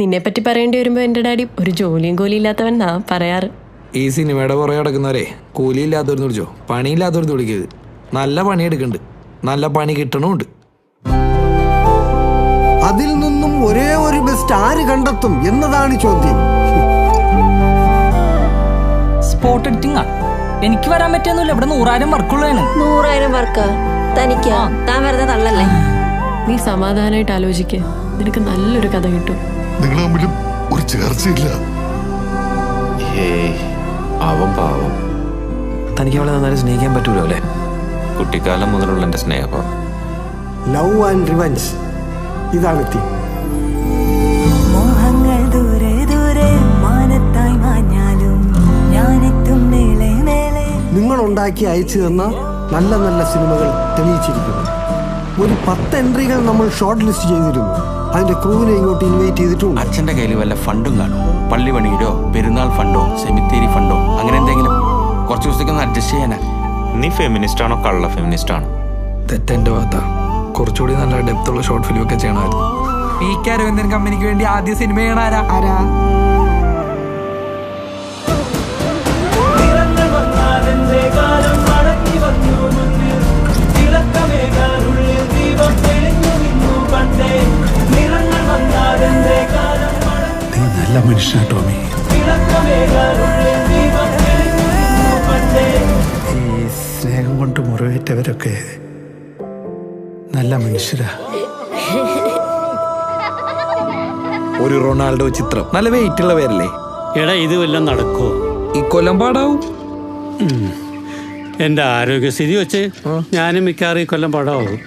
നിന്നെ പറ്റി പറയേണ്ടി വരുമ്പോ എന്റെ ഡാഡി ഒരു ജോലിയും കൂലി ഇല്ലാത്തവൻ എന്നാ പറയാറ്. ഈ സിനിമയുടെ പുറകെ കിടക്കുന്നവരെ കൂലിയില്ലാത്തവരെന്ന് വിളിച്ചോ, പണിയില്ലാത്തവരെന്ന് വിളിക്കരുത്. നല്ല പണിയെടുക്കുന്നുണ്ട്, നല്ല പണി കിട്ടണമുണ്ട്. അതിൽ നിന്നും ഒരേ ഒരു ബെസ്റ്റ് ആര് കണ്ടെത്തും എന്നതാണ് ചോദ്യം. സ്പോട്ട് എഡിറ്റിംഗ് എനിക്ക് വരാൻ പറ്റിയൊന്നുമില്ല. ഇവിടെ 100,000 വർക്കുള്ളതാണ്. 100,000 വർക്ക് തനിക്കോ? താൻ വെറുതെ തള്ളല്ലേ. നീ സമാധാനമായിട്ട് ആലോചിക്ക്, നിനക്ക് നല്ലൊരു കഥ കിട്ടും. നിങ്ങൾ തമ്മിലും ഒരു ചേർച്ചയില്ല. അവൻ പാവം. തനിക്ക് അവളെ നന്നായി സ്നേഹിക്കാൻ പറ്റൂലോ അല്ലേ? കുട്ടിക്കാലം മുതലുള്ള എൻ്റെ സ്നേഹം. ലവ് ആൻഡ് റിവഞ്ച്, ഇതാണ് തീം. മോഹങ്ങൾ ദൂരെ ദൂരെ മാനത്തായി മാഞ്ഞാലും ഞാനെത്തും മേലെ മേലെ. നിങ്ങൾ ഉണ്ടാക്കി അയച്ചു തന്ന നല്ല നല്ല സിനിമകൾ തെളിയിച്ചിരിക്കുന്നു. ഒരു 10 എൻട്രികൾ നമ്മൾ ഷോർട്ട് ലിസ്റ്റ് ചെയ്തിരുന്നു. അതിന്റെ ക്രൂവിനെ ഇങ്ങോട്ട് ഇൻവൈറ്റ് ചെയ്തിട്ടുണ്ട്. അച്ഛൻ്റെ കയ്യിൽ വല്ല ഫണ്ടും കാണും. പള്ളി പണിയിലോ പെരുന്നാൾ ഫണ്ടോ സെമിത്തേരി ഫണ്ടോ അങ്ങനെ എന്തെങ്കിലും കുറച്ച് ദിവസത്തേക്കൊന്ന് അഡ്ജസ്റ്റ് ചെയ്യാനാ. നീ ഫെമിനിസ്റ്റ് ആണോ കള്ള ഫെമിനിസ്റ്റ് ആണോ? തെറ്റെന്റെ ഭാഗത്താ. കുറച്ചുകൂടി നല്ല ഡെപ്തുള്ള ഷോർട്ട് ഫിലിം ഒക്കെ ചെയ്യണമായിരുന്നു. പി.കെ. അരവിന്ദൻ കമ്പനിക്ക് വേണ്ടി ആദ്യ സിനിമ ചെയ്യണ ആരാ? നീ നല്ല മനുഷ്യനാ ടോമി. ഈ സ്നേഹം കൊണ്ട് മുറിവേറ്റവരൊക്കെ നല്ല മനുഷ്യരാ. ഒരു റൊണാൾഡോ ചിത്രം, നല്ല വെയിറ്റ് ഉള്ള പേരല്ലേ? എടാ ഇത് വല്ലതും നടക്കുമോ? ഈ കൊല്ലം പാടാവും. എൻ്റെ ആരോഗ്യസ്ഥിതി വെച്ച് ഞാനും മിക്കവാറും ഈ കൊല്ലം പടമാവും.